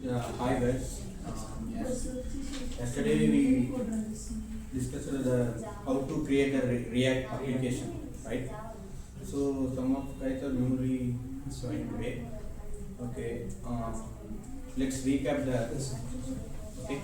Hi guys. Yesterday we discussed how to create a React application, right? So some of guys are newly joined today. Okay. Let's recap the. Okay.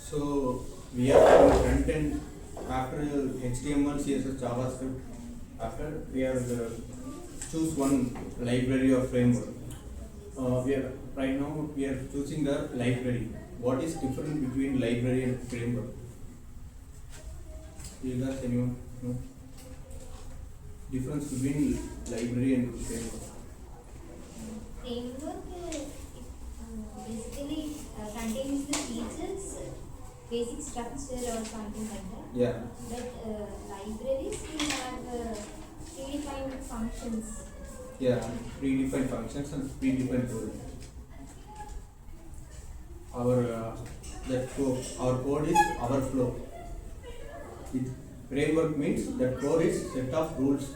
So we are in front end after HTML, CSS, JavaScript. After we are choose one library or framework. We are right now we are choosing the library. What is different between library and framework? You guys anyone know difference between library and framework? Framework basically contains the features, basic structure or something like that. Yeah. But libraries will have predefined functions. Yeah, predefined functions and predefined code. Our our code is our flow. It, framework means that code is set of rules.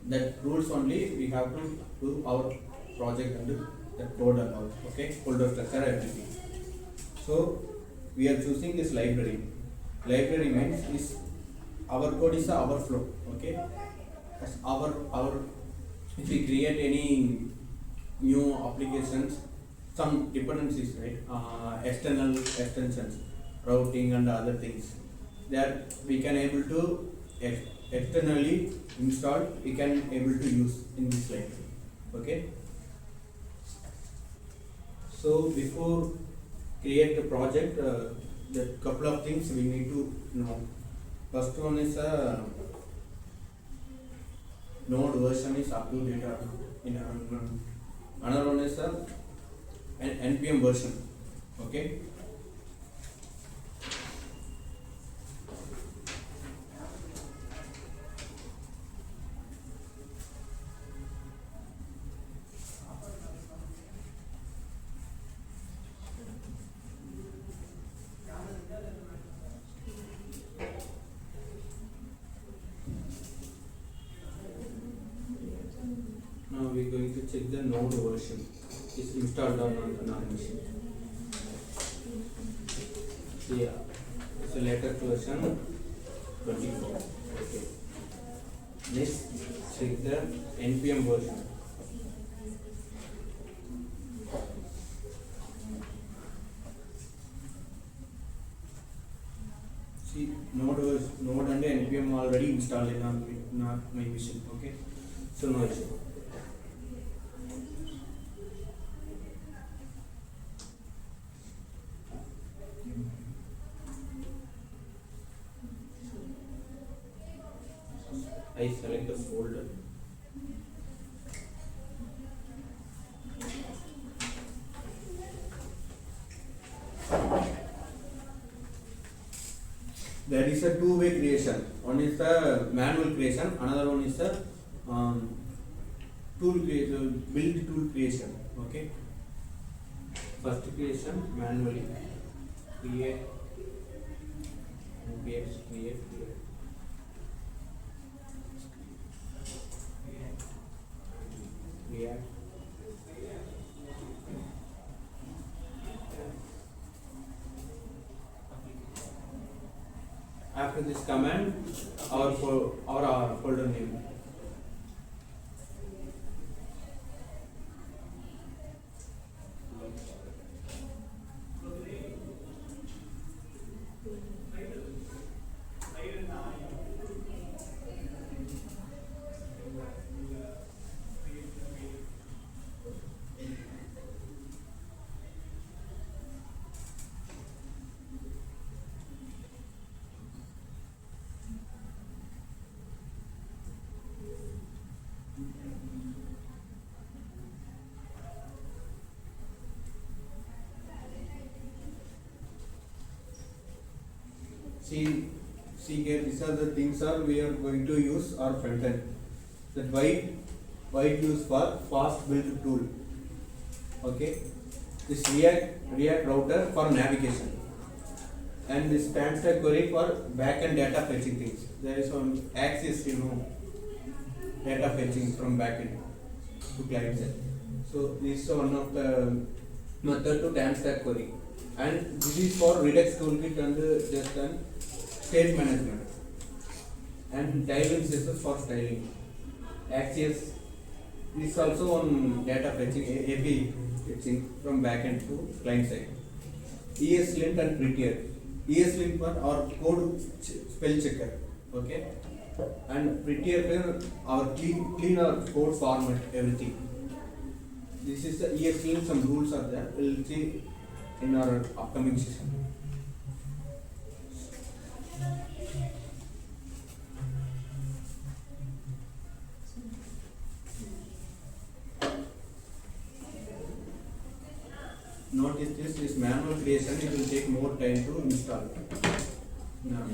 That rules only we have to do our project and that code and all. Okay, folder structure everything. So we are choosing this library. Library means is our code is our flow. Okay, as our if we create any new applications, some dependencies, right? External extensions, routing and other things. That we can able to externally install. We can able to use in this library. Okay. So before create the project, the couple of things we need to know. First one is node version is up to date or in another one is an npm version. Okay. Now we are going to check the node version is installed on our machine. Yeah, it's a latest version 24. Okay. Next, check the npm version. See, node and npm already installed in my machine. Okay, so no issue. I select the folder. There is a two-way creation. One is the manual creation, another one is the tool creation, build tool creation. Okay. First creation manually. Create. React. After this command, our folder name. See, see here, these are the things are we are going to use our front end. That vite use for fast build tool. Okay, this React router for navigation, and this stack query for backend data fetching things. There is one access, data fetching from backend to client side. So this is one of the method to stack query, and this is for Redux toolkit and just an state management, and tiling system for styling. Access is also on data fetching API fetching from backend to client side. ESLint and Prettier. ESLint for our code spell checker. Okay, and Prettier for our clean our code format everything. This is the ESLint. Some rules are there. We'll see in our upcoming session. Notice this manual creation, it will take more time to install. Now,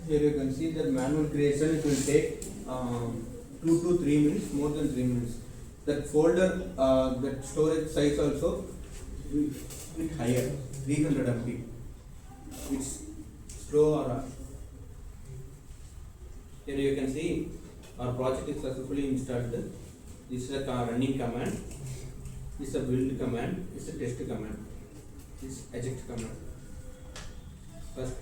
here you can see that manual creation, it will take 2 to 3 minutes, more than 3 minutes. That folder, that storage size also bit higher, 300 MB. It's slow or here you can see our project is successfully installed. This is a running command, this is a build command, this is a test command, this is eject command. First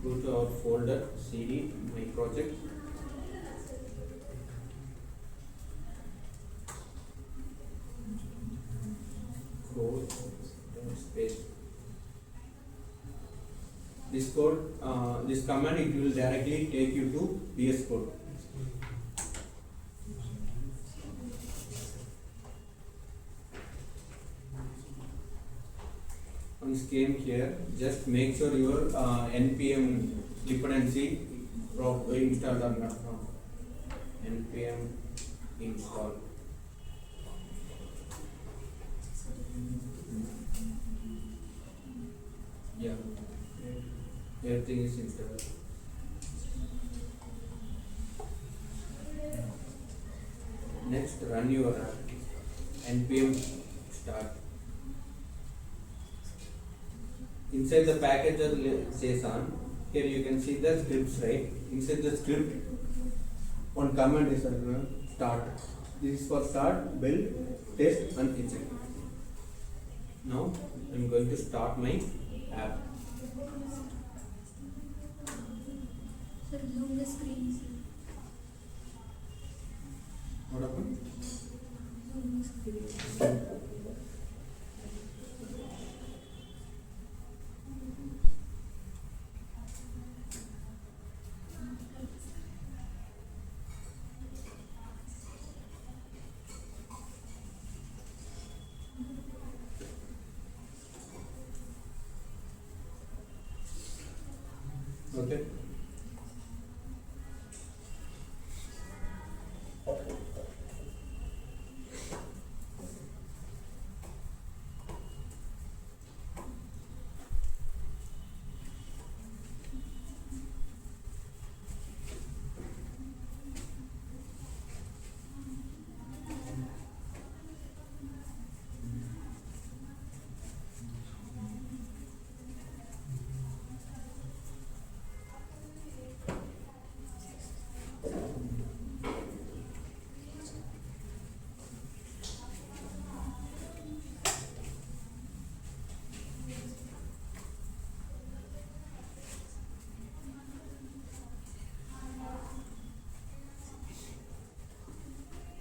go to our folder cd my project, code space. This code, this command, it will directly take you to VS Code. Once came here, just make sure your npm dependency installed or not. Npm install. Yeah, everything is installed. Next, run your npm start. Inside the package JSON, here you can see the scripts, right? Inside the script, one command is start. This is for start, build, test, and eject. Now I am going to start my app. Sir, zoom the screen. What happened? Zoom the screen. Okay.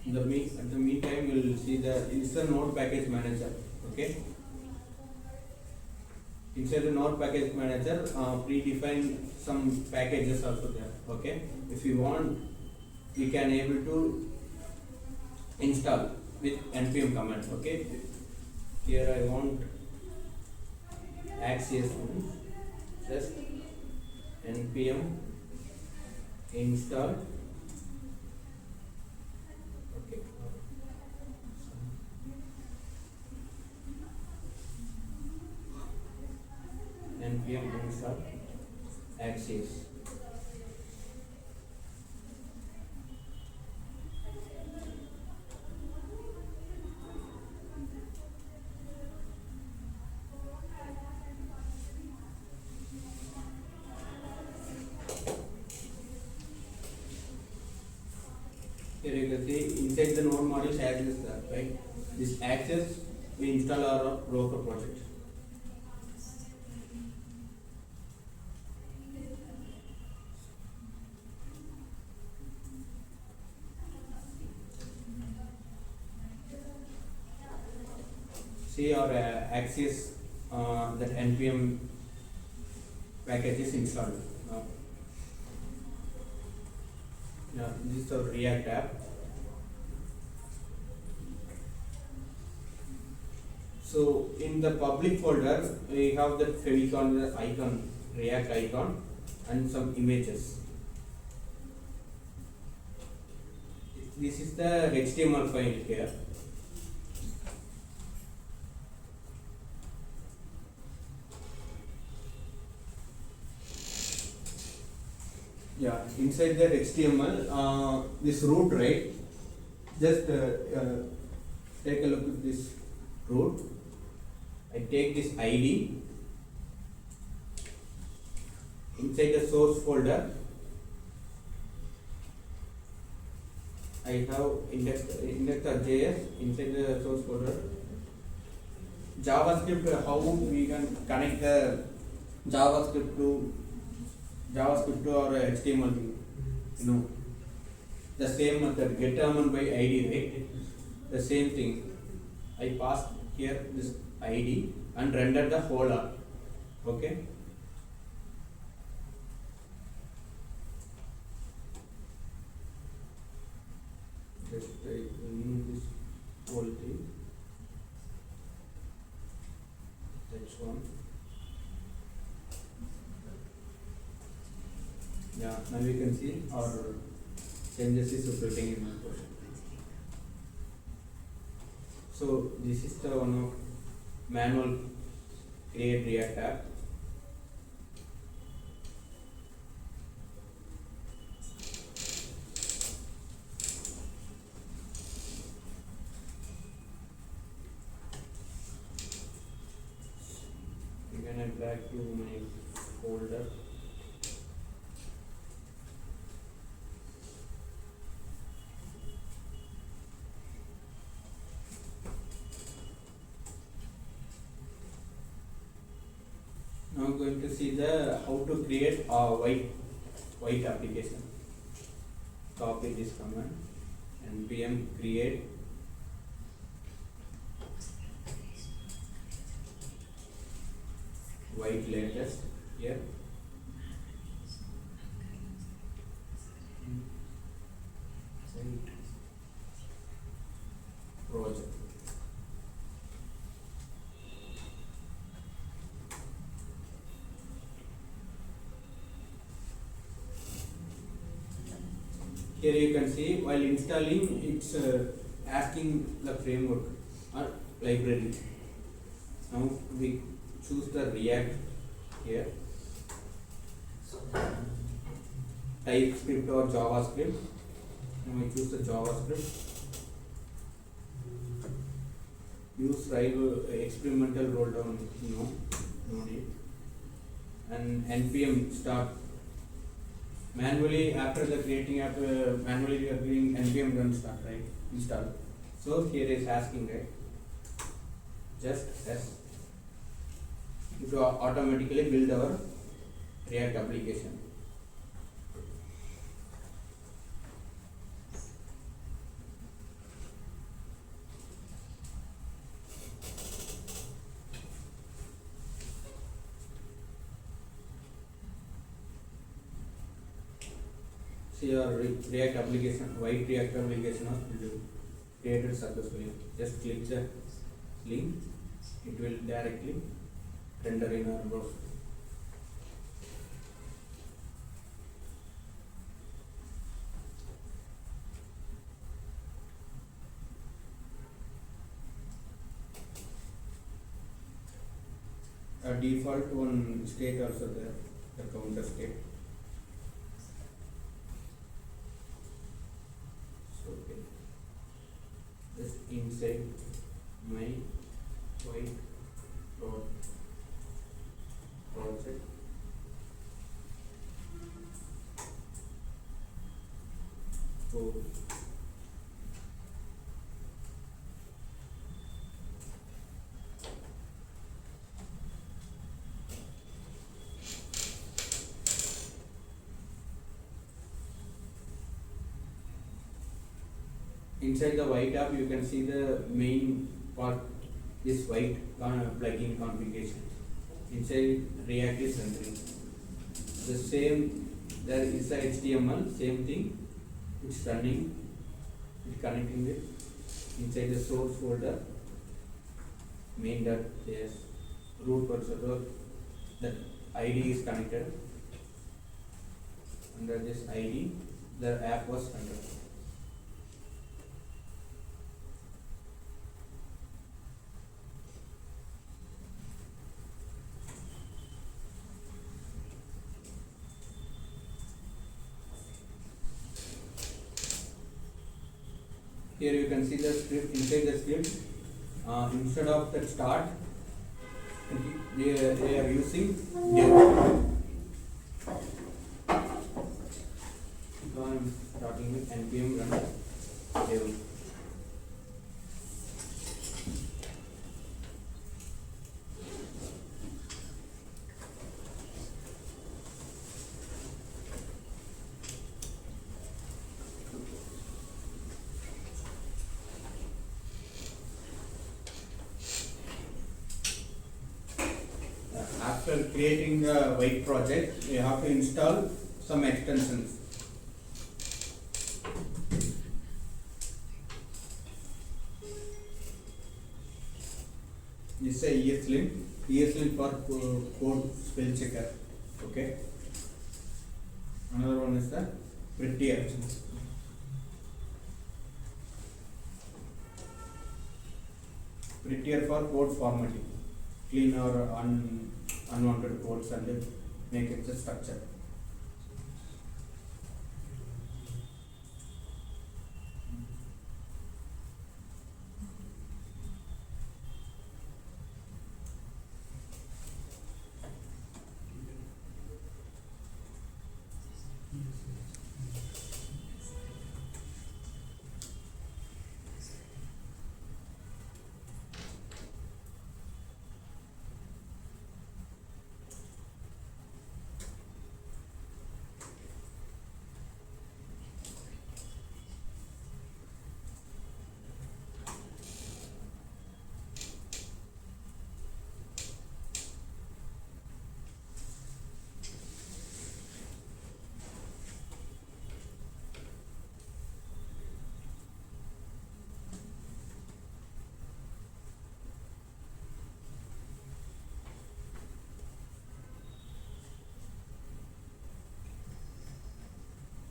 At the meantime, you will see it's the node package manager. Okay. Inside the node package manager, predefined some packages also there. Okay. If you want, we can able to install with npm command. Okay. Here I want access just npm install. Okay. npm install access. Here you can see inside the node module access, right? This access we install our broker project. See our access that npm package is installed. Yeah, this is our React app. So in the public folder, we have the favicon, the icon, React icon, and some images. This is the HTML file here. Yeah, inside that HTML, this root, right? Just take a look at this root. I take this ID inside the source folder. I have index.js inside the source folder. JavaScript, how we can connect the JavaScript to our HTML thing, the same method, get element by ID, right? The same thing. I pass here this ID and render the whole app. Okay. Just remove this whole thing. That's one. Yeah, now we can see our changes is reflecting in our code. So this is the one of manual create React app. Again, I back to my folder. Now I'm going to see the how to create a white application. Copy this command npm create white latest here. Project. Here you can see while installing, it's asking the framework or library. Now we choose the React here, TypeScript or JavaScript. Now we choose the JavaScript. Use experimental roll down, no need. And npm start. Manually, after the creating app, manually we are doing npm run start, right? Install. So here is asking, right? Just as it will automatically build our React application. See your React application, vite React application was created successfully. Just click the link, it will directly render in our browser. A default one state also there, the counter state. So okay, just inside my white project, so inside the vite app you can see the main part, this vite plugin configuration. Inside React is rendering. The same, there is the HTML, same thing, it's running, it's connecting with inside the source folder, main.js, root processor, that ID is connected. Under this ID, the app was rendered. Here you can see the script. Inside the script, instead of the start, they are using div. So I am starting with npm run div. After creating the vite project, you have to install some extensions. This is a ESLint for code spell checker. Okay. Another one is the prettier. Prettier for code formatting. Clean or unwanted codes and make it the structure.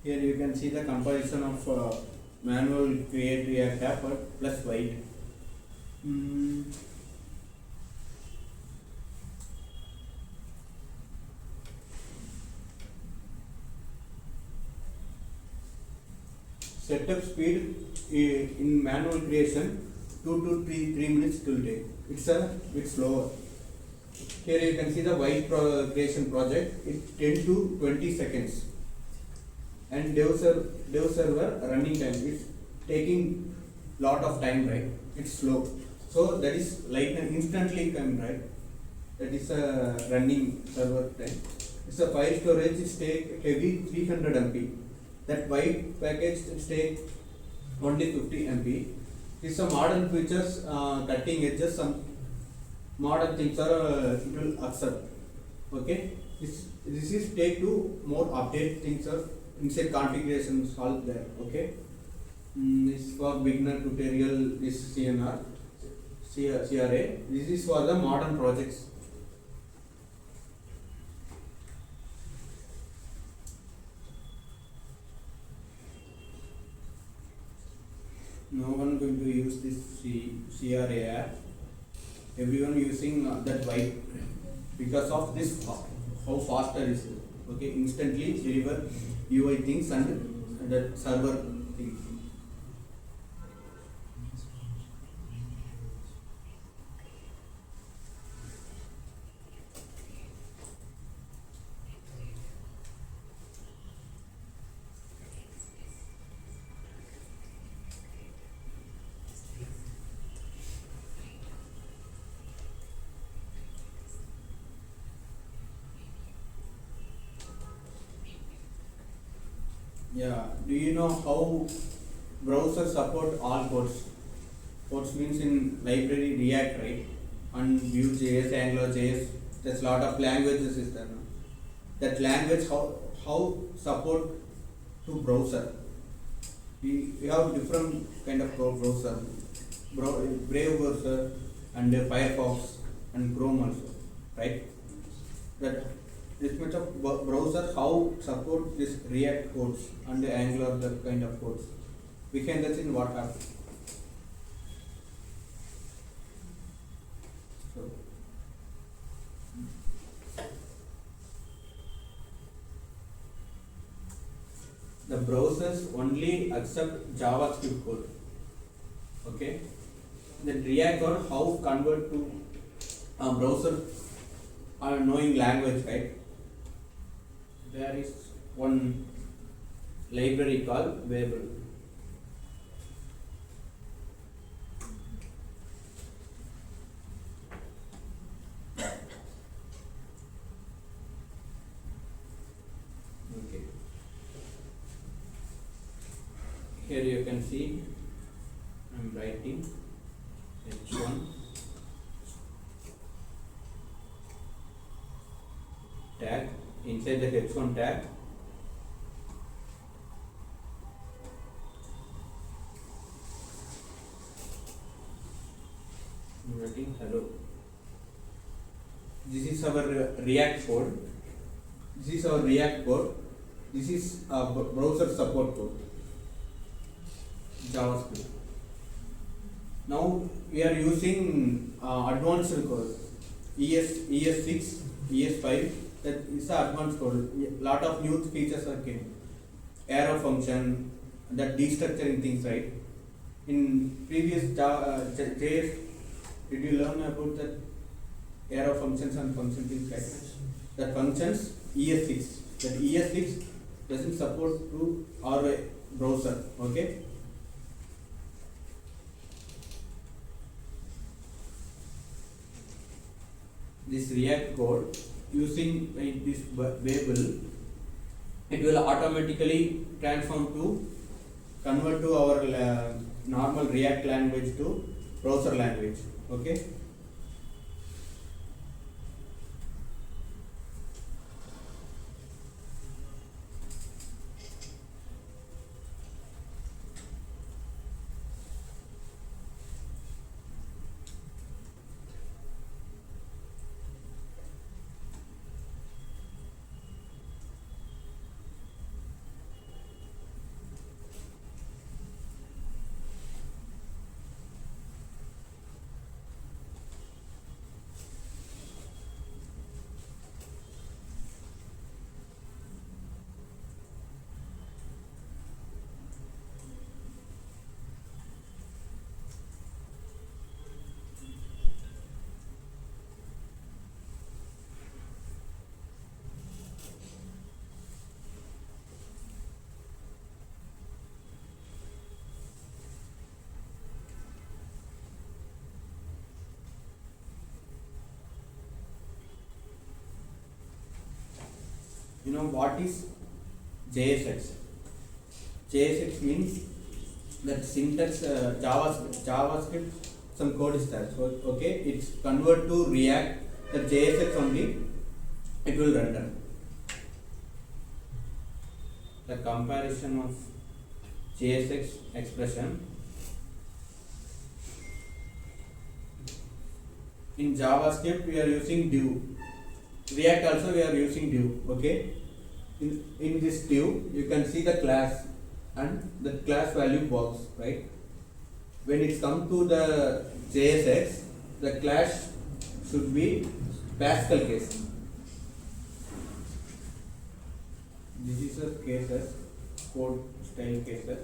Here you can see the comparison of manual create React app plus vite. Setup speed in manual creation 2 to 3 minutes will take. It's a bit slower. Here you can see the vite creation project. It's 10 to 20 seconds. And dev server running time, it's taking lot of time, right? It's slow. So that is like an instantly come, right? That is a running server time. It's a file storage, it's take heavy 300 MB. That vite package take only 50 MB. It's a modern features, cutting edges, some modern things are it will accept. Okay, this is take to more update things are inside configuration is all there. Okay. This for beginner tutorial is CRA. This is for the modern projects. No one going to use this CRA app. Everyone using that vite because of this how faster is it. Okay, instantly deliver UI things and that server things. Yeah, do you know how browsers support all codes? Codes means in library React, right? And Vue.js, AngularJS, there's lot of languages is there. No? That language how support to browser? We have different kind of browser, Brave browser and Firefox and Chrome also, right? That this much of browser how support this React codes and the Angular that kind of codes. We can just in what happens. So the browsers only accept JavaScript code. Okay. The React code how convert to a browser or knowing language, right? There is one library called variable. Okay. Here you can see I am writing h1 tag. Inside the h1 tag I'm writing hello. This is our React code. This is our React code. This is browser support code, JavaScript. Now we are using advanced code, ES6, ES5. That is the advanced code. Lot of new features are came. Arrow function, that destructuring things, right? In previous JS, did you learn about that arrow functions and function things, right? That functions ES6. That ES6 doesn't support to our browser. Okay. This React code using this variable, it will automatically transform to convert to our normal React language to browser language. Okay. You know what is JSX? JSX means that syntax JavaScript some code is there. So okay, it's convert to React. The JSX only it will render. the comparison of JSX expression. In JavaScript we are using div. React also we are using div. Okay. In this div you can see the class and the class value box, right? When it's come to the JSX, the class should be Pascal case. This is a cases, code style cases.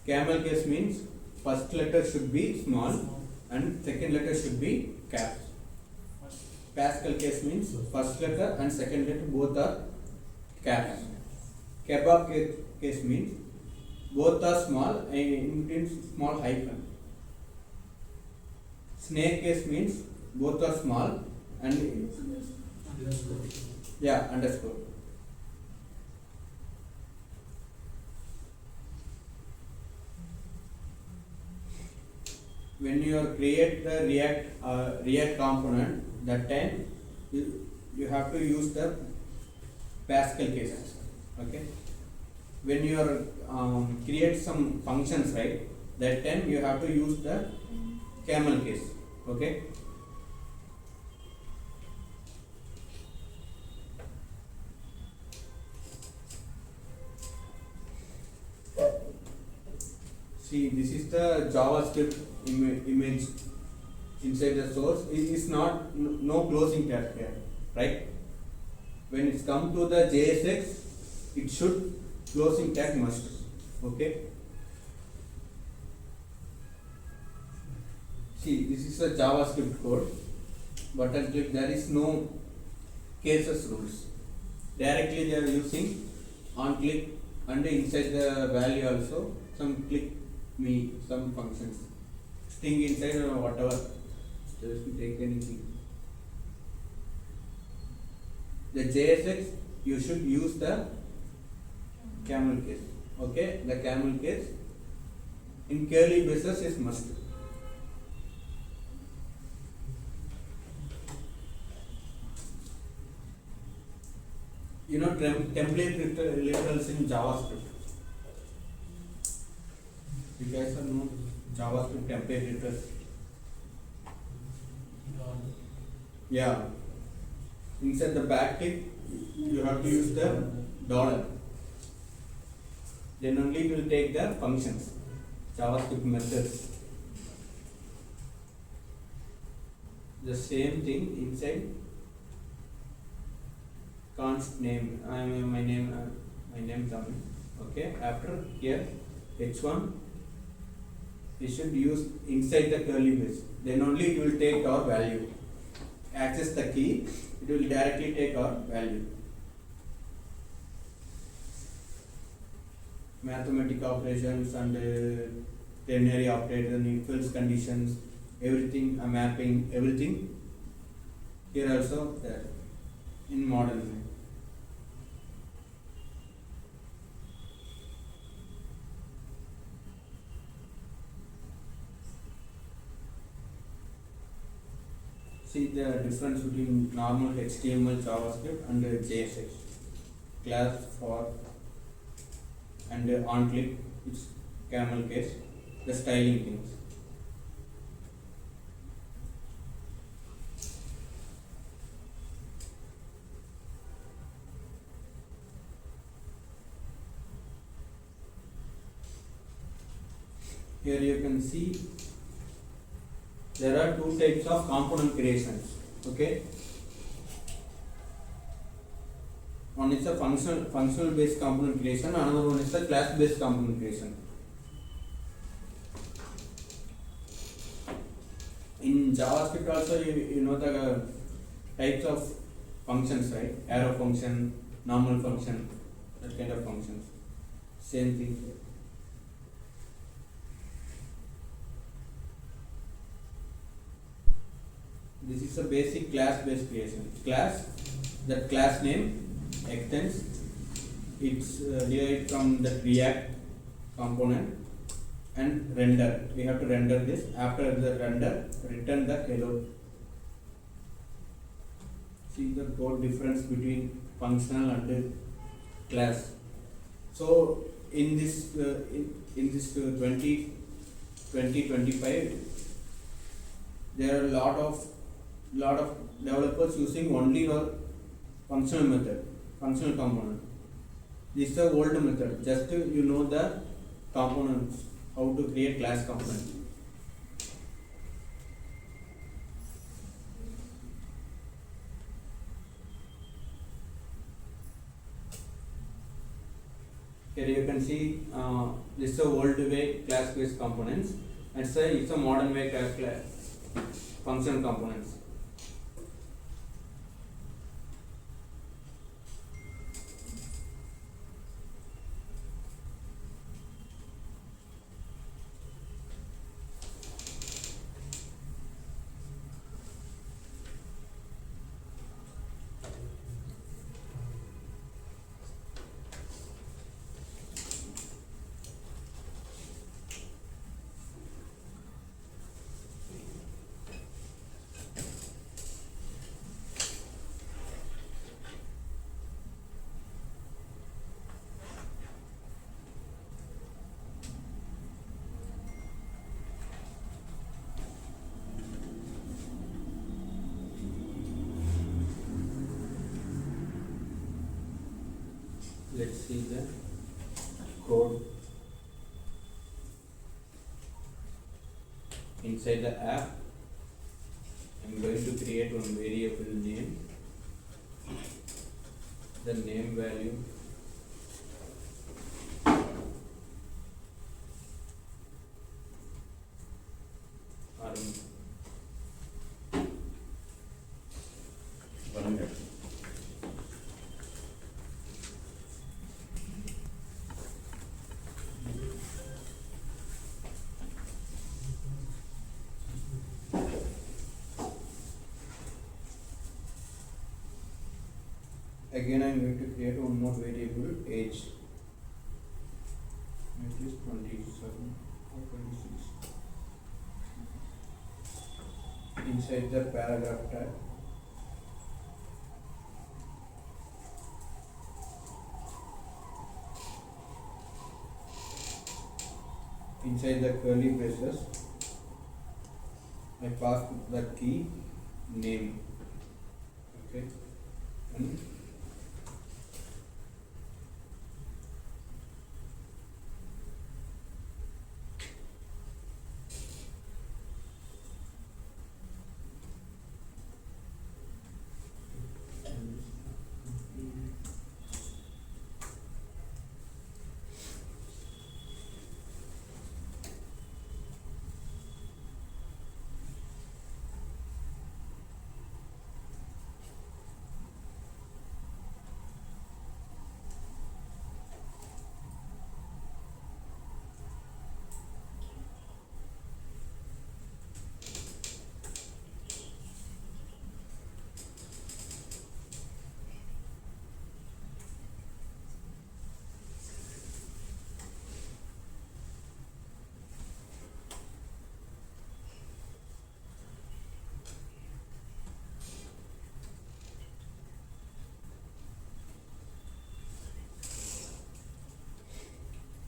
Camel case means first letter should be small and second letter should be caps. Pascal case means first letter and second letter both are caps. Kebab case means both are small and in small hyphen. Snake case means both are small and underscore. When you create the React component, that time you have to use the Pascal cases. Okay. When you are create some functions, right? That time you have to use the camel case. Okay. See, this is the JavaScript image inside the source. It is not no closing tag here, right? When it's come to the JSX, it should closing tag must. Okay. See, this is a JavaScript code. Button click. There is no cases rules. Directly they are using on click and inside the value also some click me some functions. String inside or whatever. Just take anything. The JSX you should use the camel case. Okay, the camel case in curly braces is must. You know template literals in JavaScript. You guys are know JavaScript template literals. Yeah. Inside the backtick, you have to use the dollar. Then only you will take the functions, JavaScript methods. The same thing inside const name. My name coming. Okay. After here h1, we should use inside the curly brace. Then only it will take our value. Access the key, it will directly take our value. Mathematical operations and ternary operators, if-else conditions, everything, mapping, everything. Here also there in modern way. See the difference between normal HTML, JavaScript and JSX. Class for and on click, it's camel case, the styling things. Here you can see there are two types of component creations. Okay. One is a functional based component creation, another one is the class based component creation. In JavaScript also you know the types of functions, right? Arrow function, normal function, that kind of functions. Same thing here. This is a basic class based creation. Class, that class name extends, it's derived from the React component, and render. We have to render this. After the render, return the hello. see the core difference between functional and class. So in this 2025, there are a lot of developers using only the functional method, functional component. This is the old method. Just you know the components, how to create class component. Here you can see this is the old way class based components. It's a modern way class function components. Let's see the code inside the app. I'm going to create one variable name. The name value are again I'm going to create one more variable age. It is 27 or 26. Inside the paragraph tag, inside the curly braces, I pass the key name. Okay, and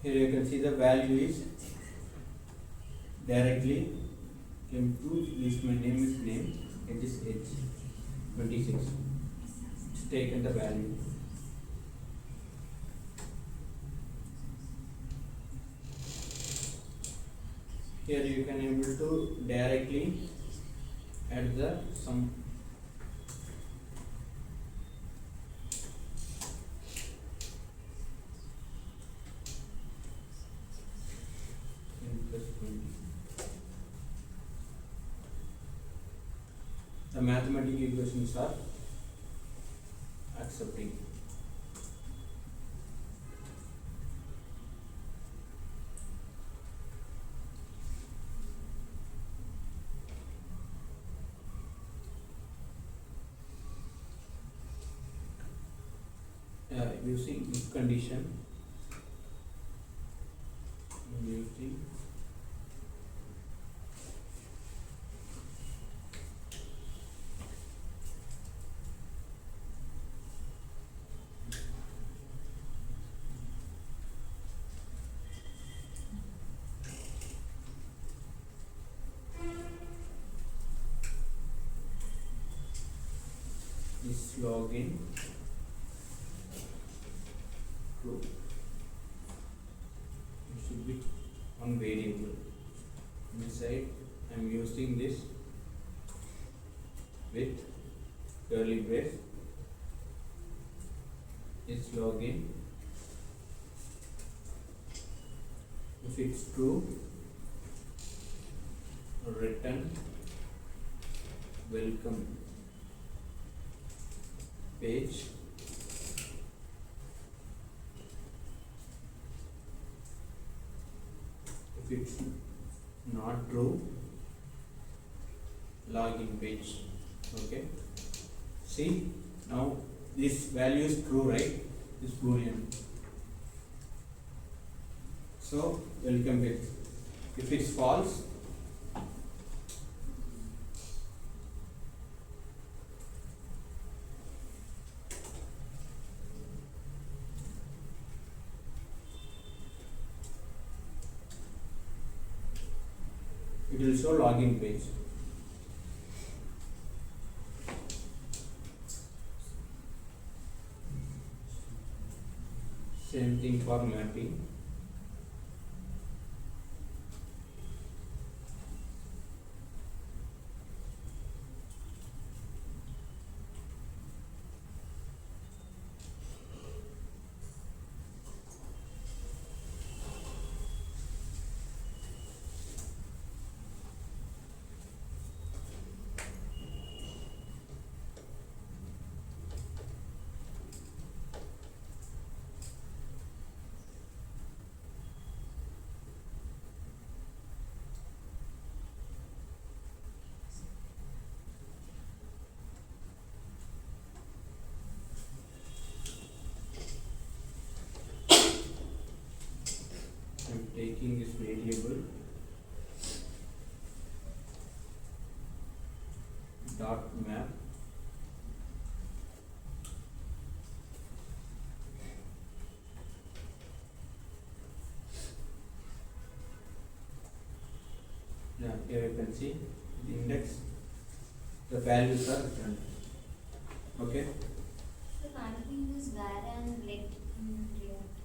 here you can see the value is directly came to this. My name is name, it is age 26. It's taken the value. Here you can able to directly add the some plus 20. The mathematical equations are accepting. Using if condition, using is login true. It should be one variable. Inside I am using this with curly brace is login. If it's true, return welcome page. If it's not true, login page. Okay, see now this value is true, right? This boolean. So welcome page. If it's false, it will show login page. Same thing for mapping. I'm taking this variable dot map here you can see the index, the values are returned. Okay, So can't we use var and let in React?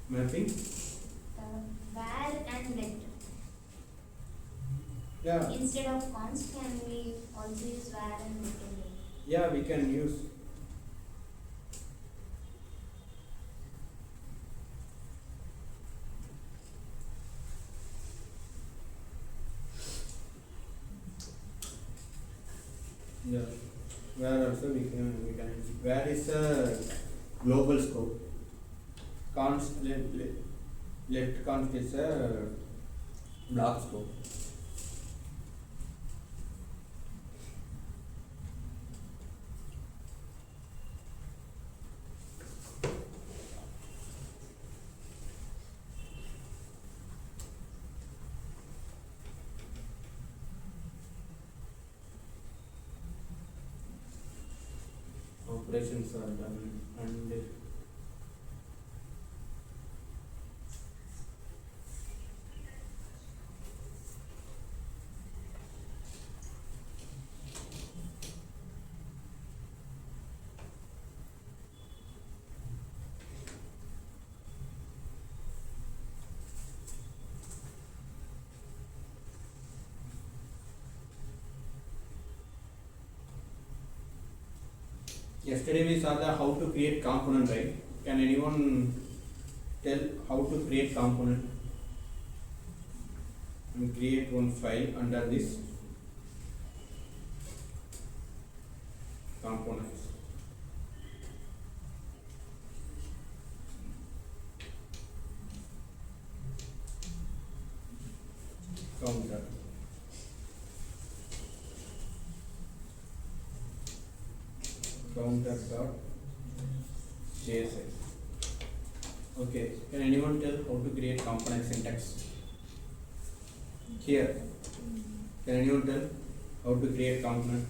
mapping. Var and let. Yeah, Instead of const, can we also use var and let in React? yeah, we can use. Yeah, where also we can where is a global scope. Const let const is a block scope. Operations are done and yesterday we saw the how to create component, right? Can anyone tell how to create component? And create one file under this components. Counter. Counter dot JSX. Okay, can anyone tell how to create component syntax? Here, can anyone tell how to create component?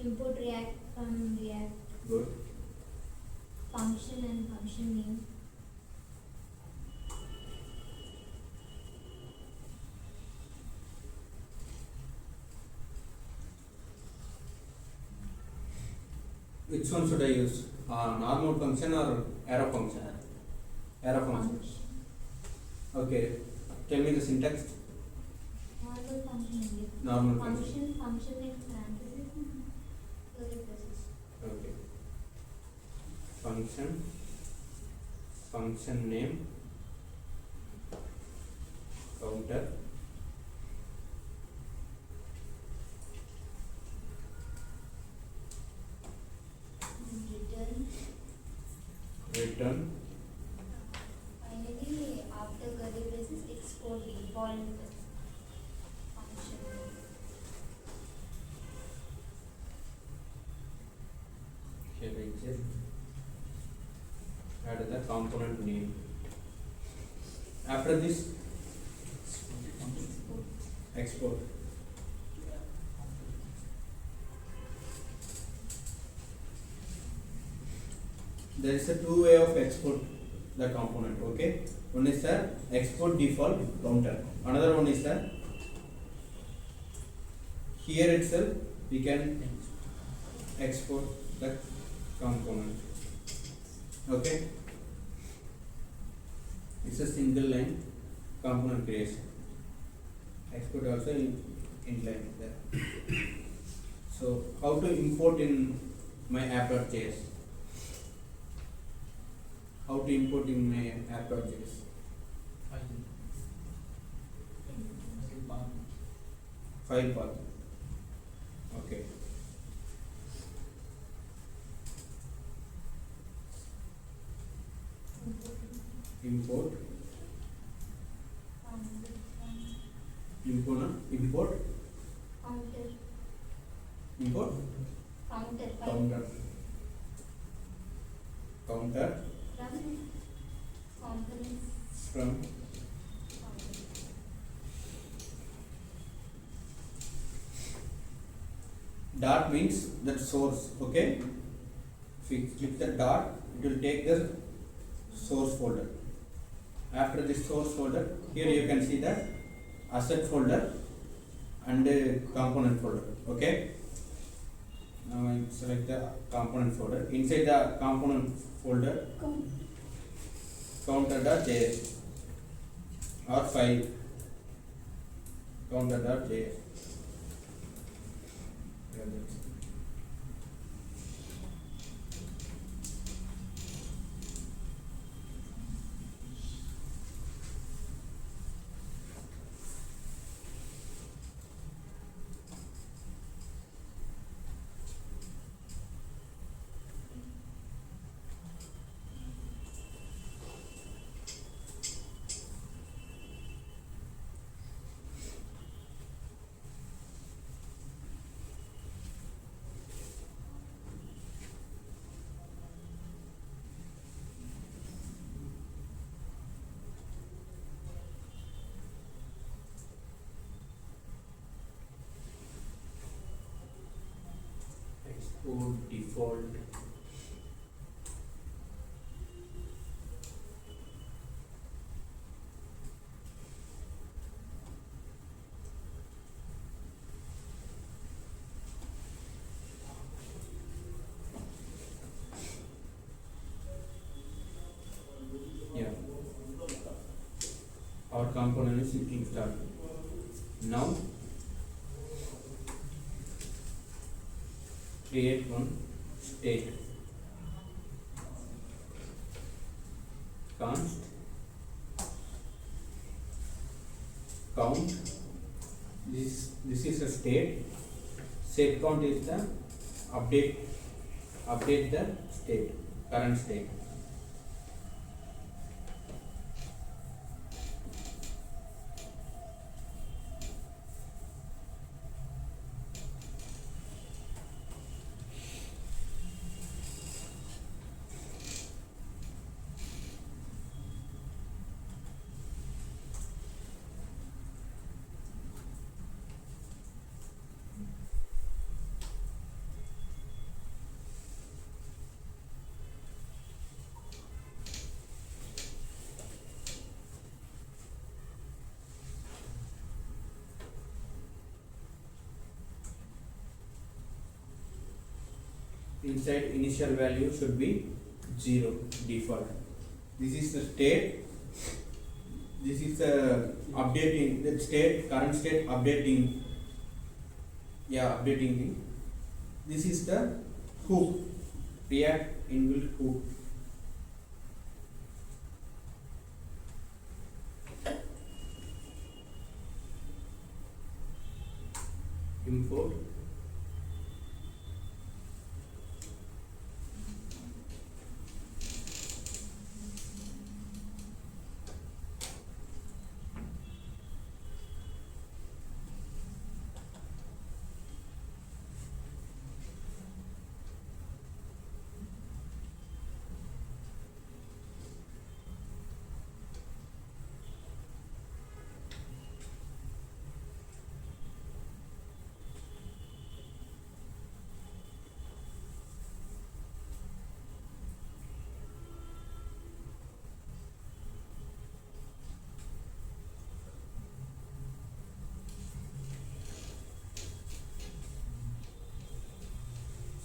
Import React from React. Good. Function and function name. Which one should I use? Normal function or arrow function? Arrow function. Okay. Tell me the syntax. Normal function only. Normal function. Function in parentheses. Curly braces. Okay. Function name, counter, return. Finally, after curly braces, export default function. Here I check. Add the component name. After this, export. There is a two way of export the component. Okay, one is the export default counter. Another one is the here itself we can export the component. Okay, it's a single line component creation. Export also in line there. So how to import in my app.js? How to import in my app.js? File path. Okay. Import. Import. Counter. Import. Counter. Counter. Counter. From components. From dot means that source. Okay. If you click the dot, it will take the source folder. After this source folder, here you can see the asset folder and component folder. Okay. Now I select the component folder. Inside the component folder, counter.js or file counter.js. Export default. Yeah. Our component is looking start. Now create one state. Const count. This is a state. Set count is the update the state, current state. inside initial value should be 0 default. This is the state. This is the updating, the state, current state updating. Updating thing. This is the hook, React inbuilt hook. Import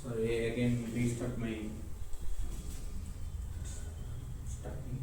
sorry, again restart my starting.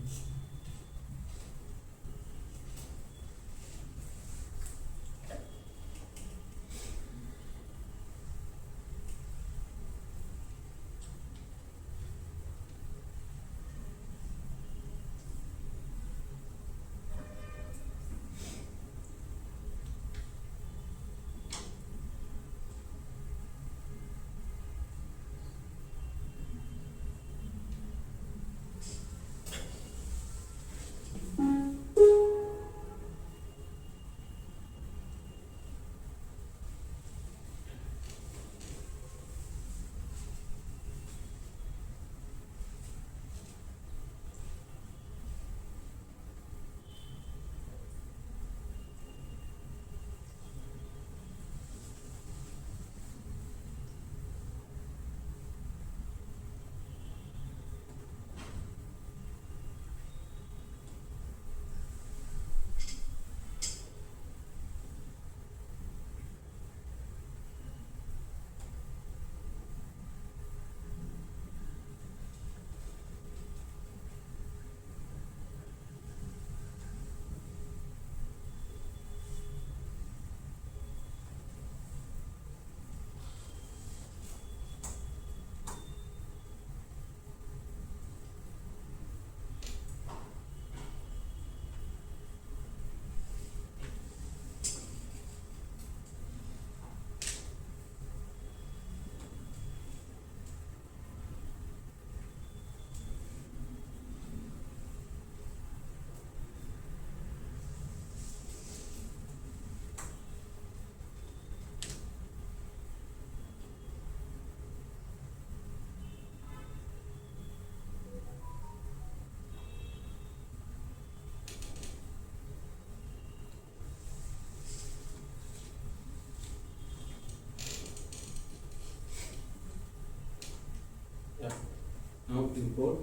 Now import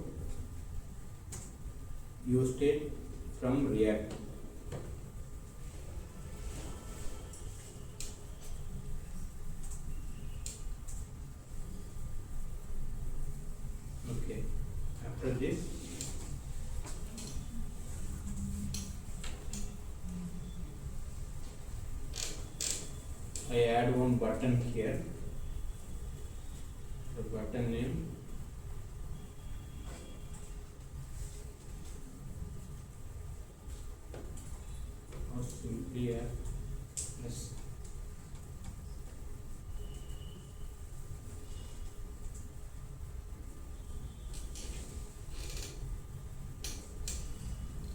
useState from React. Okay. After this, I add one button here. The button name or simply add plus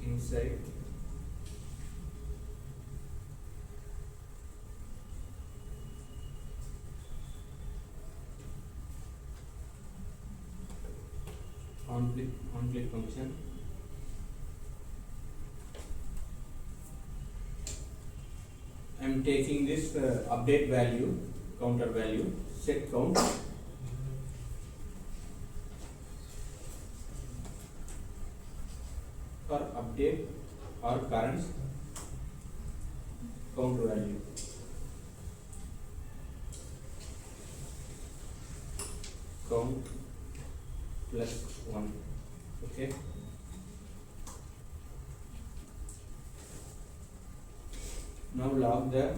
inside on click function. I am taking this update value, counter value, set count. For update or current count value. count plus 1. Okay. Now log the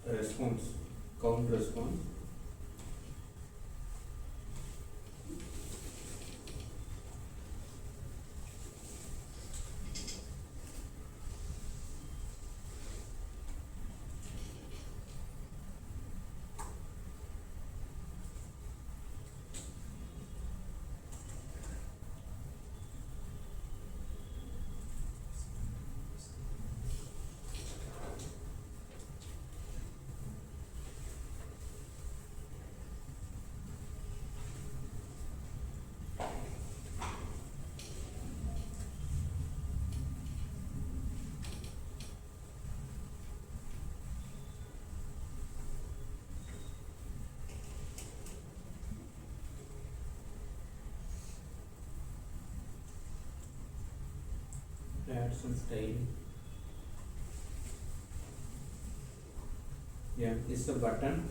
response, count response. Add some style. Yeah, this is a button.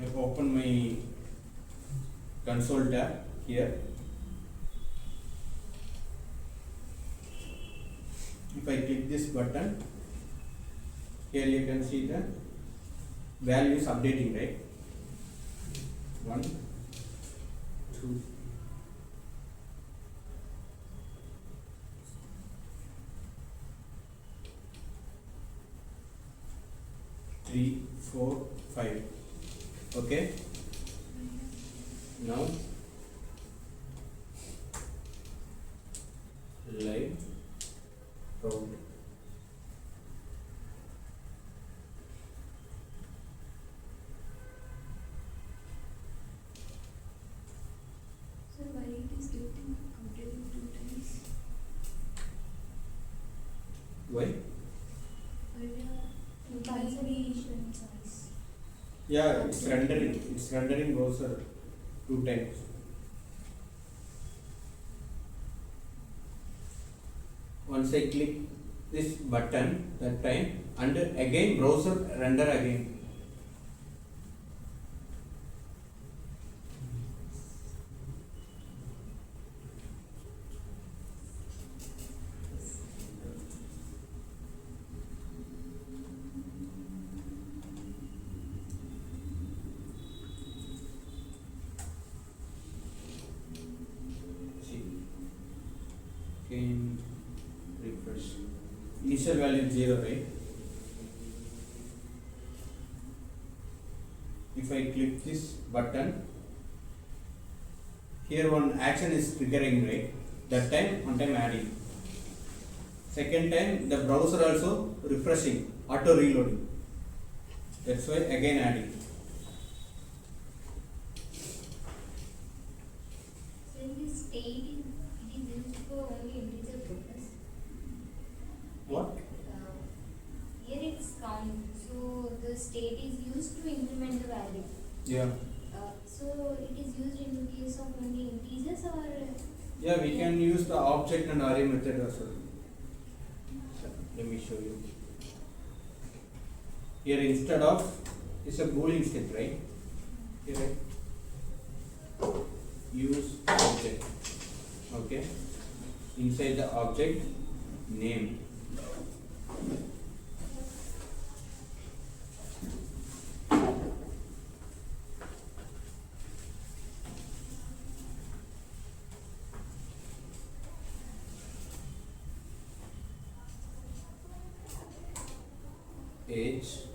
I open my console tab here. If I click this button, here you can see the values updating, right? 1, 2, 3, 4, 5. Okay. Now live count. So why it is getting completed 2 times? Why? Cancellation choice. Yeah, it's rendering. It's rendering browser 2 times. Once I click this button that time, and again browser render again. See, again refresh. Initial value is 0, right? If I click this button, here one action is triggering, right? That time, one time adding. Second time, the browser also refreshing, auto reloading. That's why again adding. So in this state, it is used for only integer purpose. What? Here it's count. So the state is used to increment the value. Yeah. So it is used in the case of only integers or? Yeah, we can use the object and array method as well. Let me show you. Here instead of, it's a boolean state, right? Here use object. Okay. Inside the object, name. Age,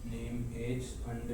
name, age, and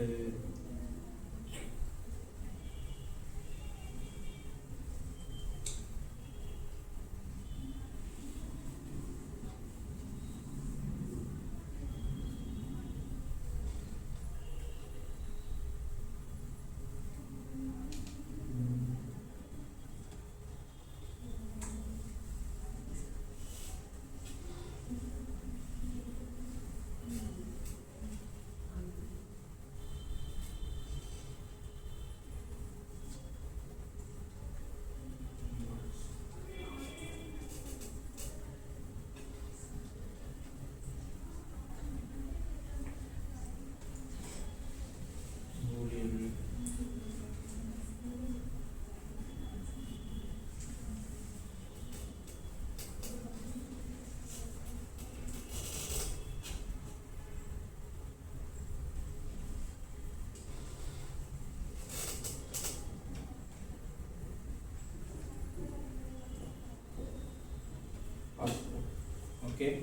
Okay.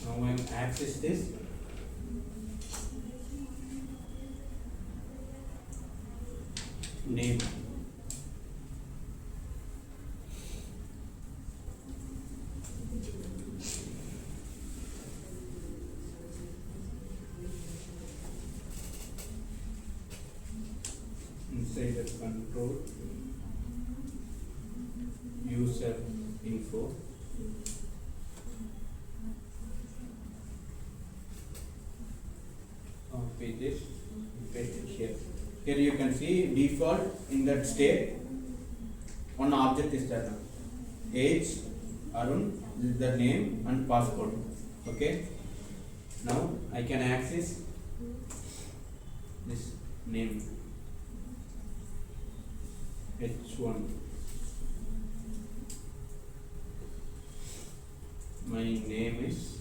Now I am access this. Name. Inside the control, user info, pages, here. Here you can see default in that state. One object is there now. Age, Arun, this is the name and password. Okay. Now I can access this name. H1. My name is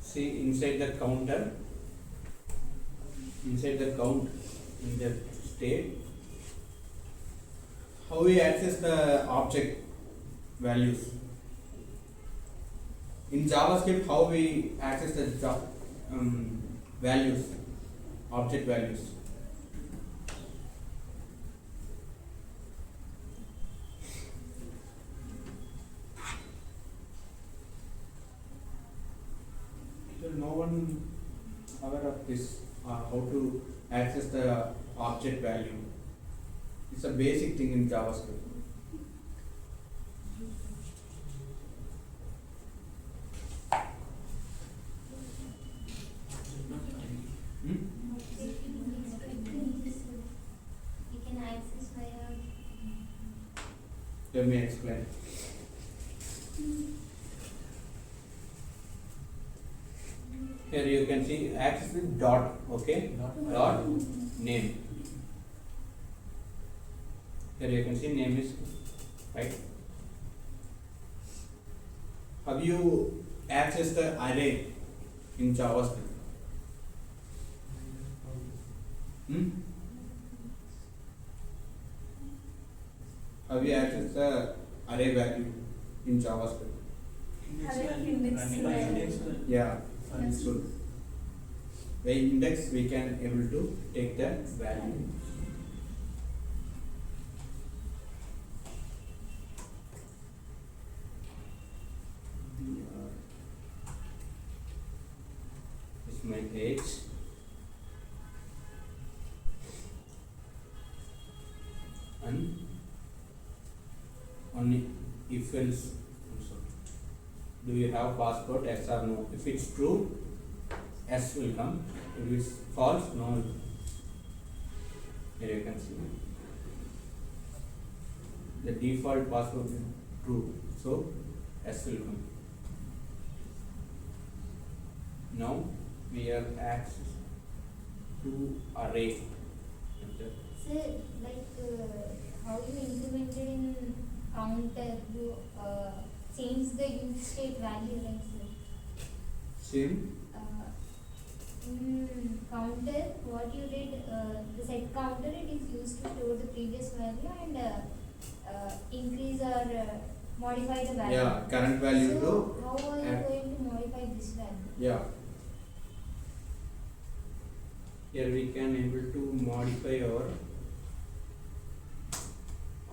see inside the counter, inside the count in the state, how we access the object values. In JavaScript, how we access the values, object values. So no one aware of this, how to access the object value. It's a basic thing in JavaScript. You can access via. Let me explain. Here you can see access with dot, okay? Dot name. Here you can see name is right. Have you accessed the array in JavaScript? Have you accessed the array value in JavaScript? Yeah, understood. By index we can able to take the value. This is my age. And only if else, do you have passport, yes or no? If it's true, yes will come. If it's false, no will come. Here you can see the default password is true, so yes will come. Now we have access to array. So, how you implemented in counter, you change the use state value, right? Same. In counter, what you did, the set counter, it is used to store the previous value and increase or modify the value. Yeah, current value so to. how are you going to modify this value? Yeah. Here we can able to modify our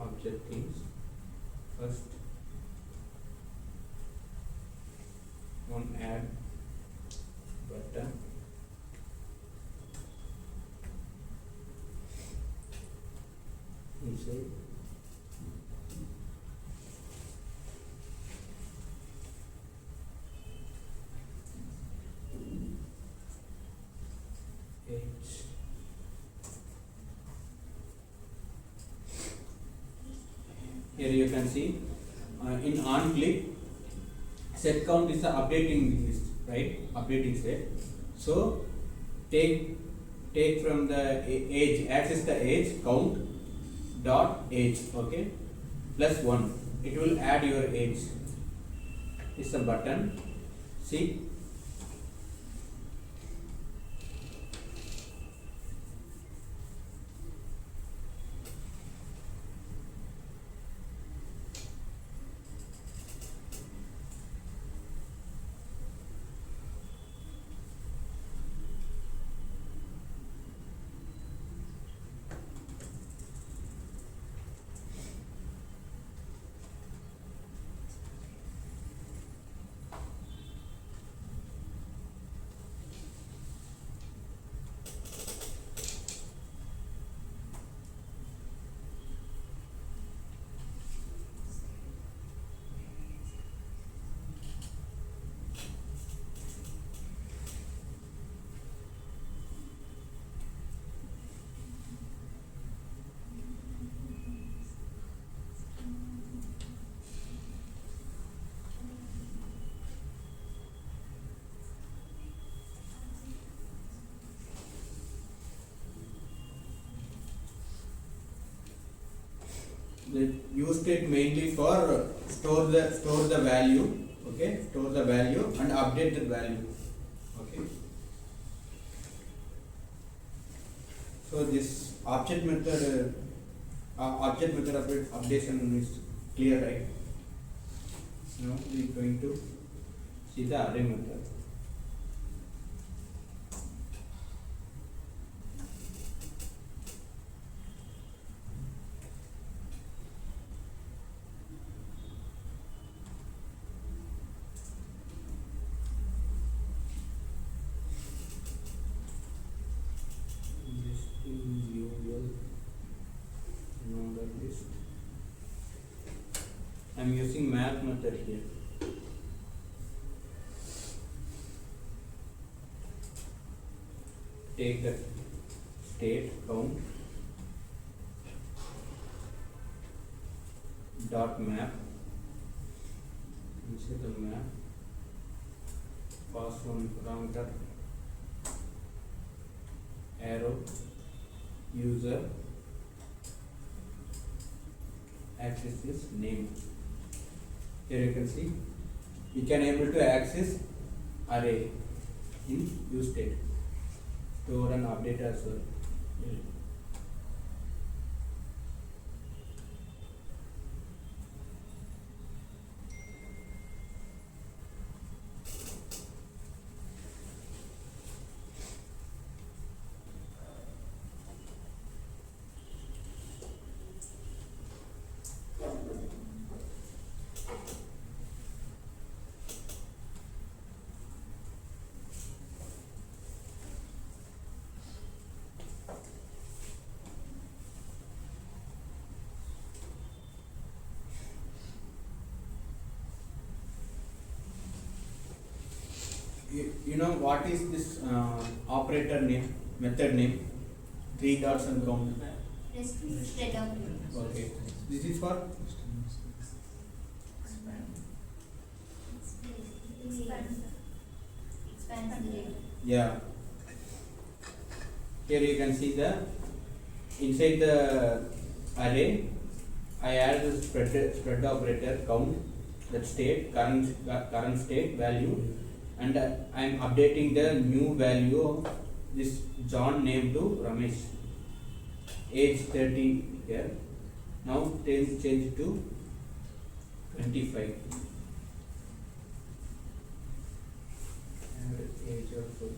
object things. First, one add button. Inside. H. Here you can see in on click set count is the updating list, right? Updating set. So take from the age, access the age count dot age, okay, plus 1. It will add your age. It's a button. See, the use state mainly for store the value, okay, store the value and update the value, okay. So this object method updation is clear, right? Now we are going to see the array method. I am using math method here. Take the state count dot map, insert the map, pass one parameter, arrow, user, access is name. Here you can see we can able to access array in use state, store and update as well. You know what is this operator name, method name? 3 dots and count. Spread out. Okay. This is for Expand the data. yeah. Here you can see the inside the array. I add the spread operator count, that state current state value, and I am updating the new value of this John name to Ramesh, age 30 here. Now change it to 25. And age of 40.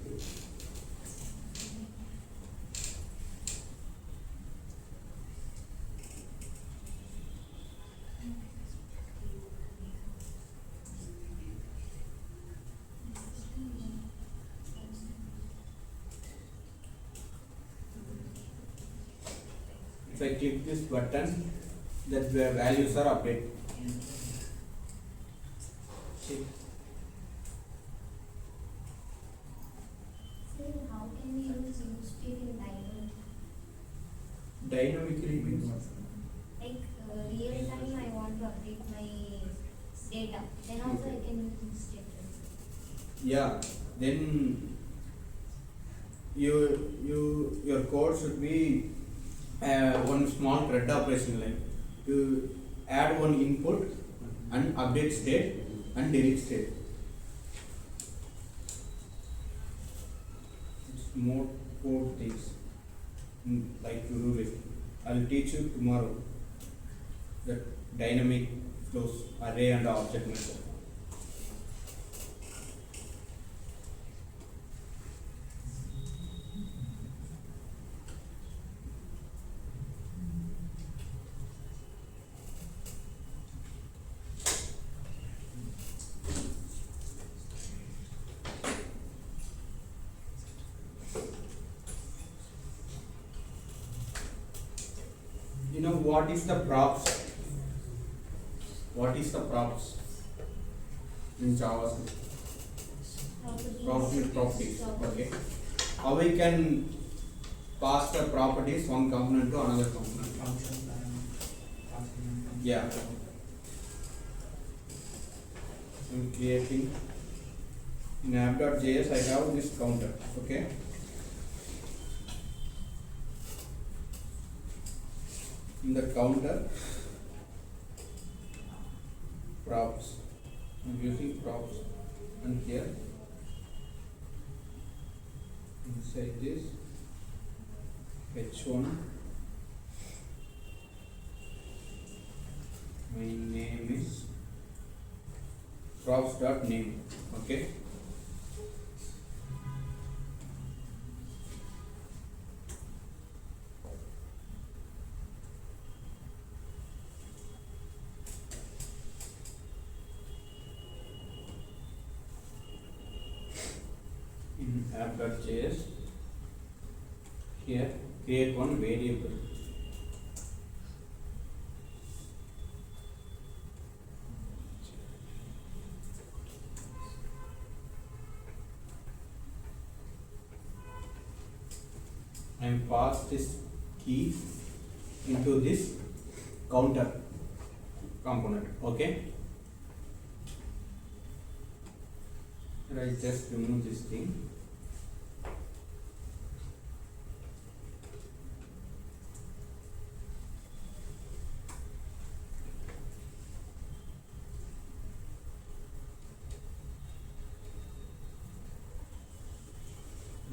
If I click this button, that the values are updated. See. Sir, how can we use state in dynamic? Dynamically means what? Like real time, I want to update my data. Then also I can use state. Yeah. Then your code should be one small thread operation line. You add one input and update state and delete state. more four things like to do it. I'll teach you tomorrow the dynamic flows, array and object method. You know what is the props? What is the props in JavaScript? Properties. Okay. How we can pass the properties one component to another component? Yeah. I'm creating in app.js. I have this counter. Okay. In the counter props, I'm using props, and here inside this h1 my name is props dot name. Okay. In app.js, here create one variable. And pass this key into this counter component. Okay. And I just remove this thing.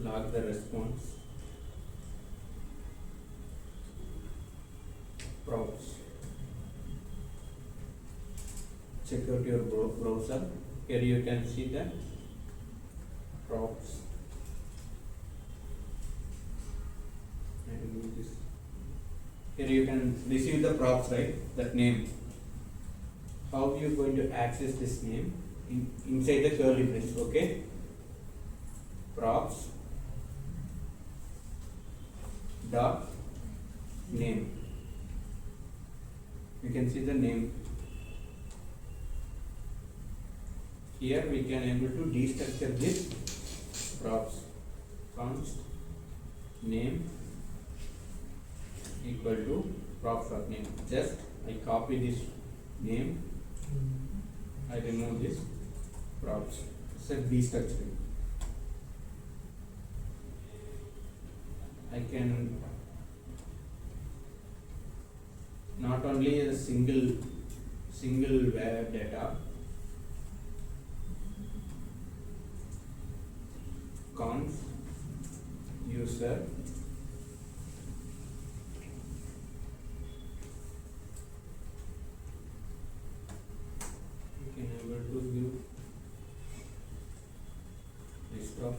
Log the response. Props. Check out your browser. Here you can see the props. I remove this. Here you can receive the props, right? That name. How you going to access this name? Inside the curly brace. Okay. Props dot name. You can see the name. Here we can able to destructure this props. Const name equal to props dot name. Just I copy this name. I remove this props. Set destructuring. I can not only a single web data, conf user you can able to view list of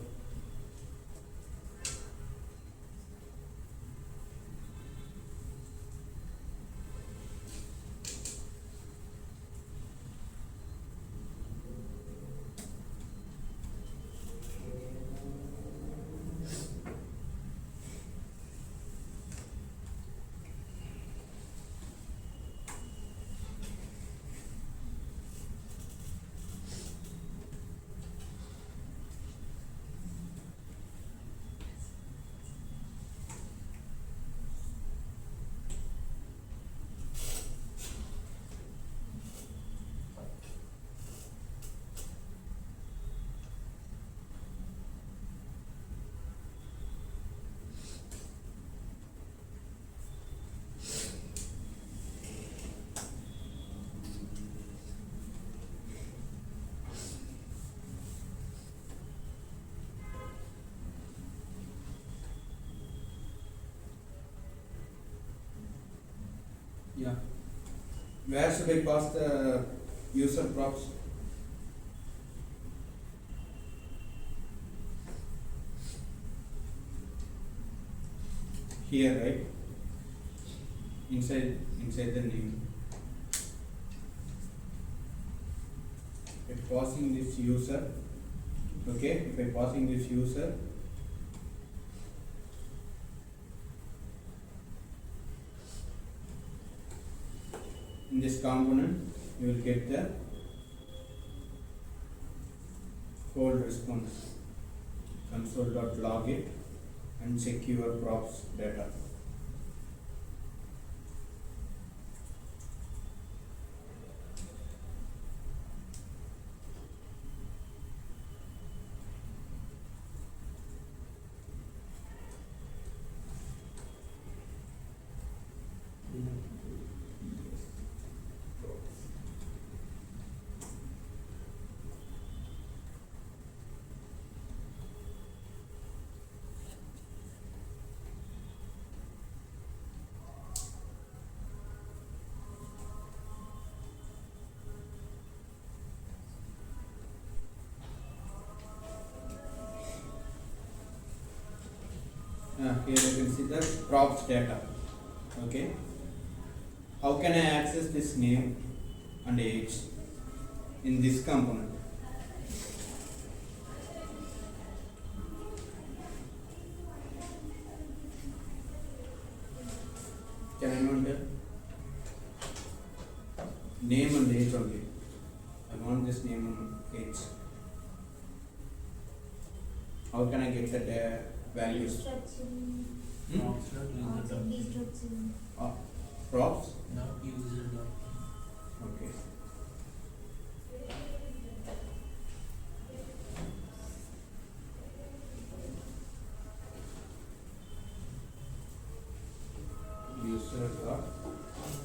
Yeah. Where should I pass the user props? Here, right? Inside the name. If passing this user, okay, if I passing this user, in this component you will get the whole response. Console.log it and check your props data. Here you can see the props data. Okay. How can I access this name and age in this component? Can anyone tell? Name and age only. I want this name and age. How can I get the values? Destruction. Props not user dot. Destruction. Props? Not user dot. Okay. User dot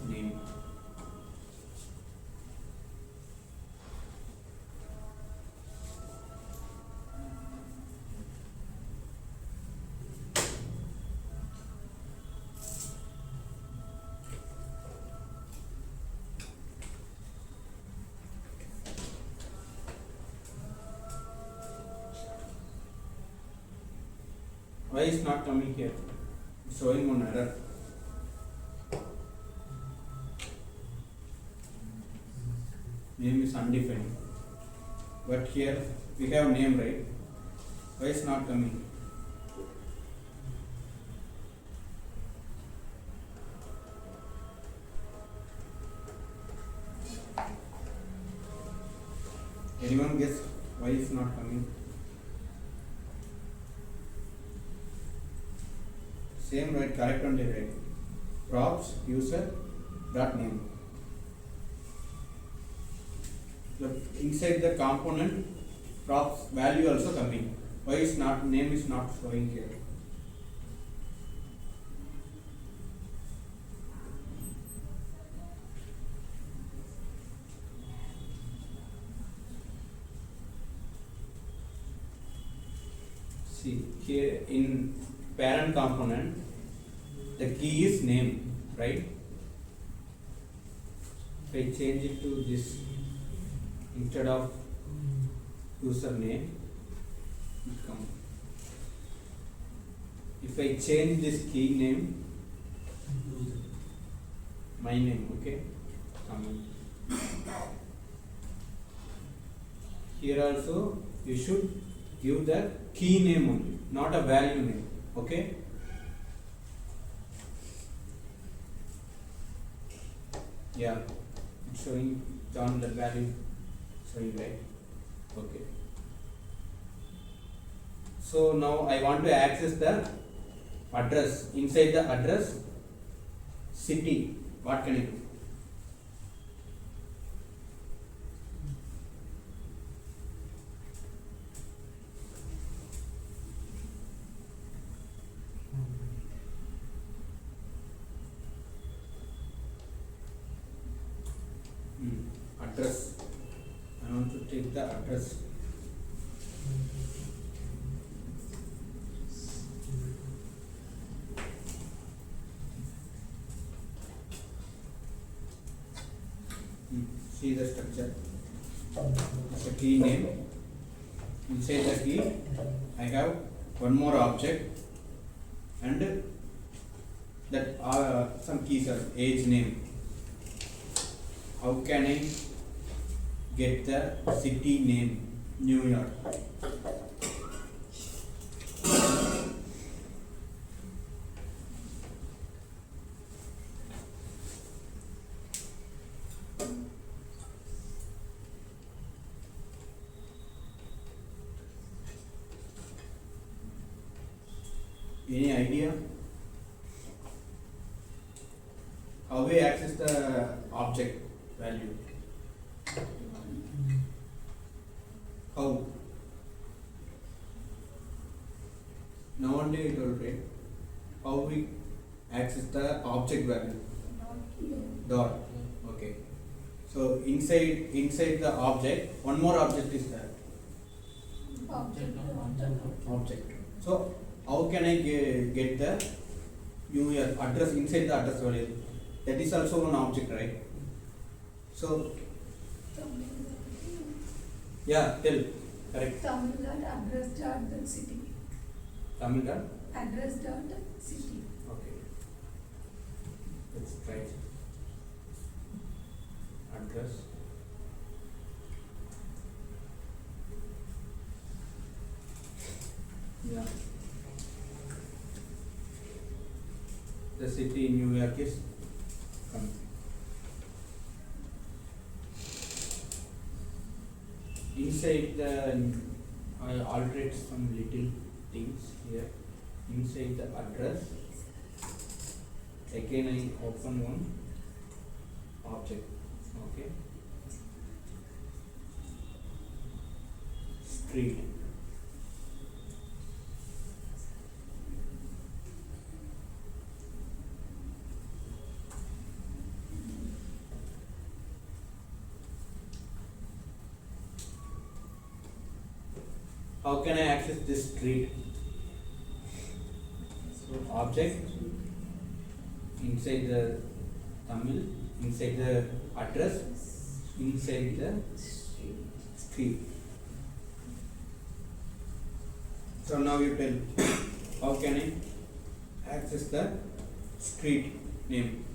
name. Why is not coming here? It's showing one error. Name is undefined. But here we have name, right? Why is not coming? Anyone guess why is not coming? Same, right? Correct only, right? Props user dot name. The inside the component props value also coming. Why is not name is not showing here? See here in parent component, the key is name, right? If I change it to this instead of username, it comes. If I change this key name, User. my name, okay? Here also you should give the key name only, not a value name, okay? Yeah, it's showing down the value, showing right, okay. So now I want to access the address, inside the address, city, what can I do? Address. I want to take the address. See the structure. It's a key name. Inside the key, I have one more object, and that some keys are age name. How can I get the city name? New York. Any idea? How we access the object value? How? Now only it will read. How we access the object value? Dot. Okay. So inside the object, one more object is there. Object. So how can I get the New Year address inside the address value? That is also one object, right? So yeah, tell. Correct. Tamil address dot the city. Tamil dot. Address dot city. Okay. Let's try. Address. Yeah. The city in New York is coming. Inside the, I altered some little things here. Inside the address, again I open one object. Okay. Street. How can I access this street? So object inside the Tamil, inside the address, inside the street. So now you tell, how can I access the street name?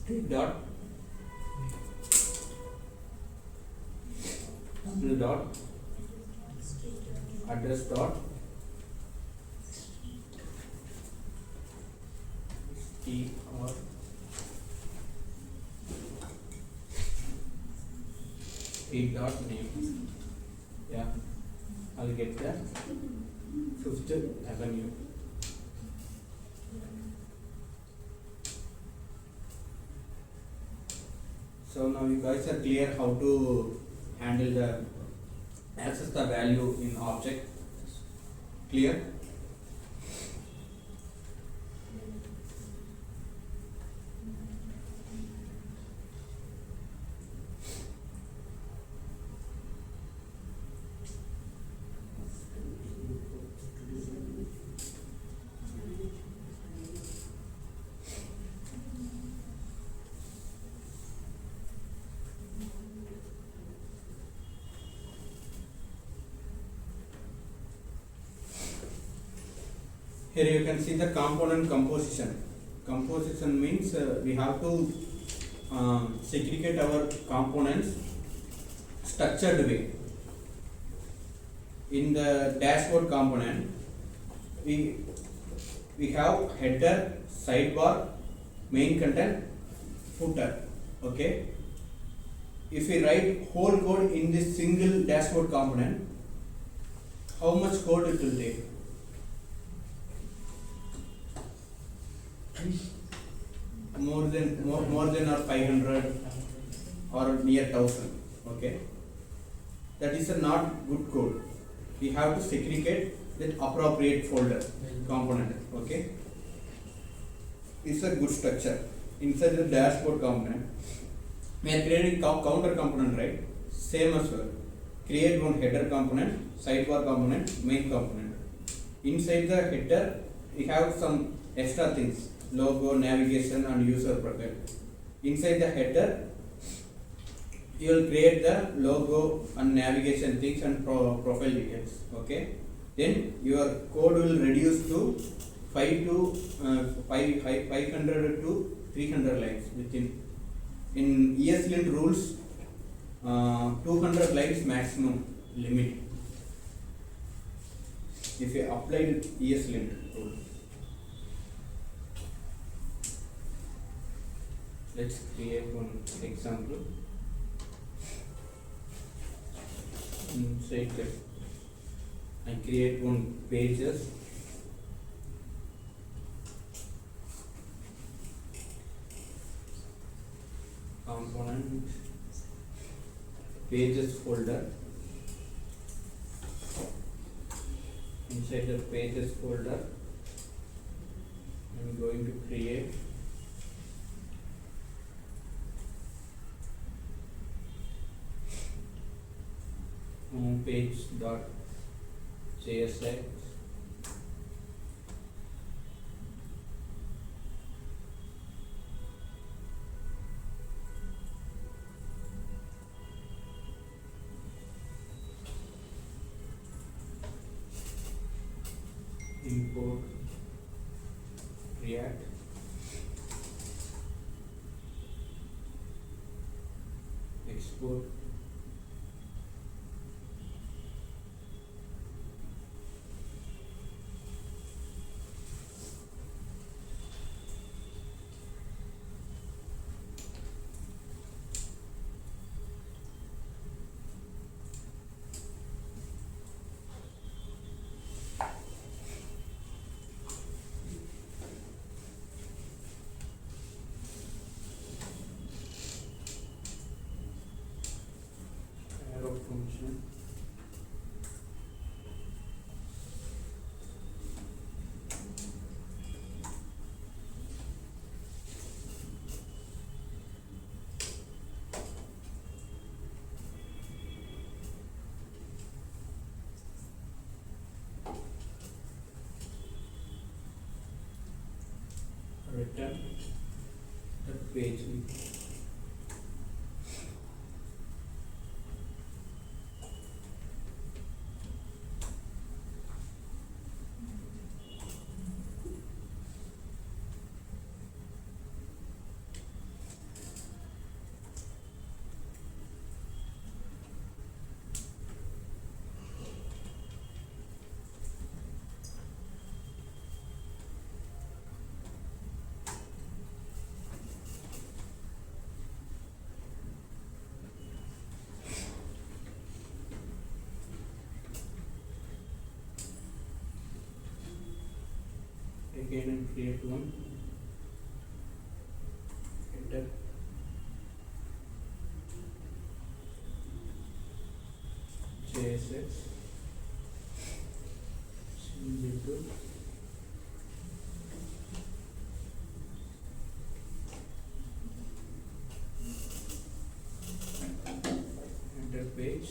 Street dot Tamil dot address dot T or street dot name. Yeah, I'll get the 5th Avenue. So now you guys are clear how to handle the access the value in object. Clear? Here you can see the component composition. Composition means we have to segregate our components structured way. In the dashboard component, we have header, sidebar, main content, footer. Okay. If we write whole code in this single dashboard component, how much code it will take? More than or 500 or near 1000. Okay, that is a not good code. We have to segregate with appropriate folder component. Okay, it's a good structure inside the dashboard component. We are creating counter component, right? Same as well. Create one header component, sidebar component, main component. Inside the header, we have some extra things: logo, navigation, and user profile. Inside the header, you will create the logo and navigation things and profile details. Okay. Then your code will reduce to 500 to 300 lines within. In ESLint rules, 200 lines maximum limit. If you apply ESLint rule, let's create one example. Inside that, I create one pages. Component pages folder. Inside the pages folder, I am going to create homepage.jsx. Import React, export arrow function. Return the page. Again and create one header. JSX change it to header page.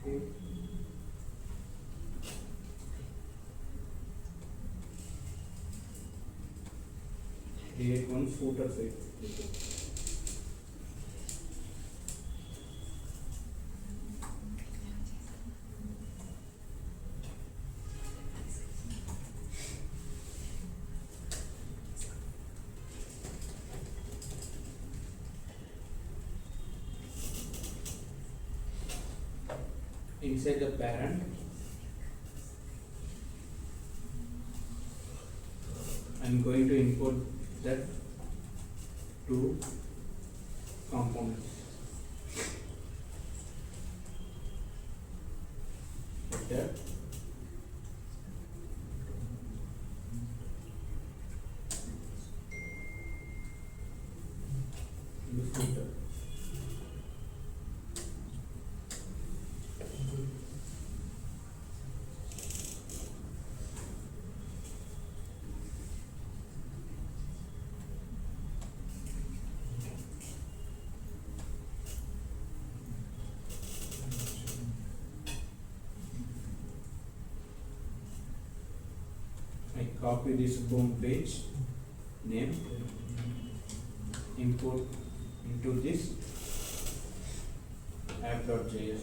Okay. Create one footer field. Inside the parent, I am going to import that two components. Header and the footer. I copy this home page name, import into this app.js.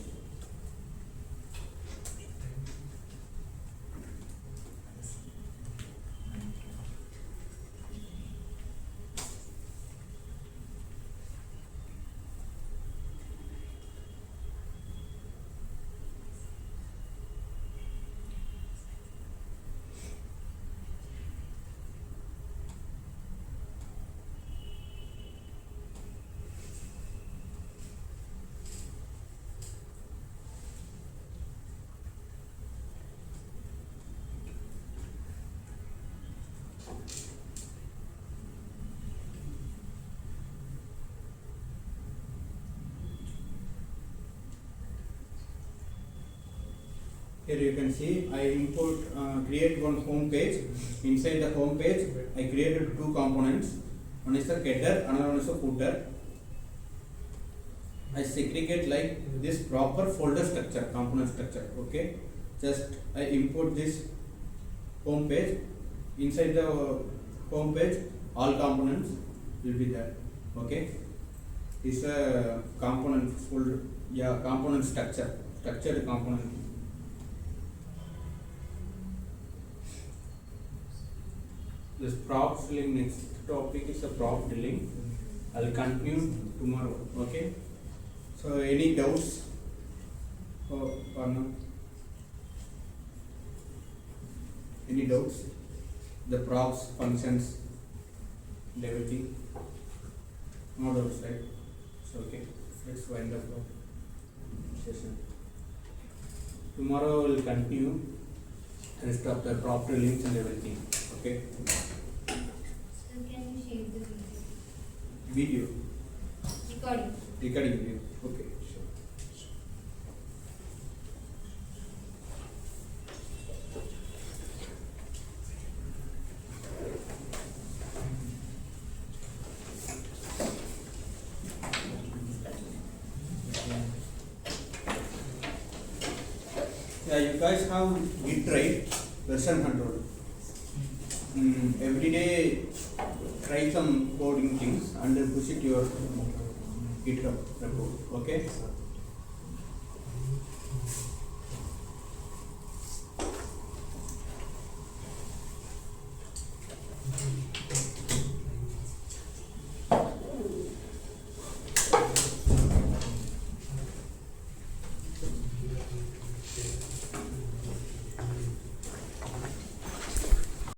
Here you can see I create one home page. Inside the home page, I created two components. One is the header, another one is the footer. I segregate like this proper folder structure, component structure. Okay, just I import this home page. Inside the home page, all components will be there. Okay, this is a component folder. Yeah, component structure, structured component. This prop filling, next topic is a prop filling. I'll continue tomorrow. Okay. So any doubts? Or no? Any doubts? The props, functions, and everything. No doubts, right? So okay. Let's wind up the session. Tomorrow we'll continue rest of the prop links and everything. Okay. So can you share the Video. recording? Recording video. Okay. Sure. Yeah, you guys have Git right? Version control. Every day try some coding things and then push it to your GitHub repo. Okay?